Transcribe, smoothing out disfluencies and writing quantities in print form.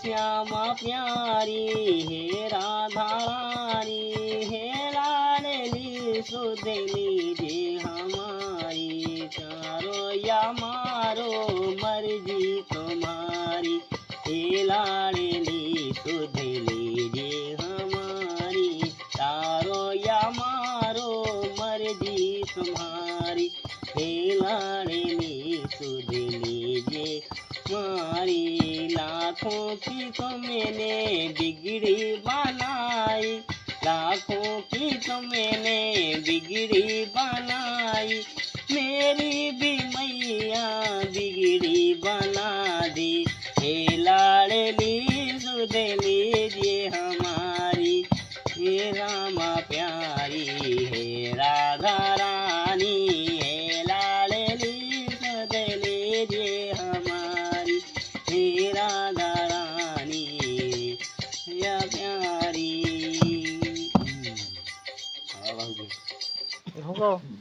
श्यामा प्यारी हे राधा रानी हे लाडली सुधली जे हमारी चारो या मारो मर्जी तुम्हारी हे लाडली सुधली जे हमारी चारो या मारो मर्जी तुम्हारी हे लाडली सुधली जे मारी लाखों की तो मैंने बिगड़ी बनाई लाखों की तो मैंने बिगड़ी बनाई मेरी भी मैया बिगड़ी बना दी हे लाडली सुधली जे हमारी हे रामा प्यारी हे राधा रानी हे लाडली सुधली जे हमारी हे राधा रानी या प्यारी। हो गया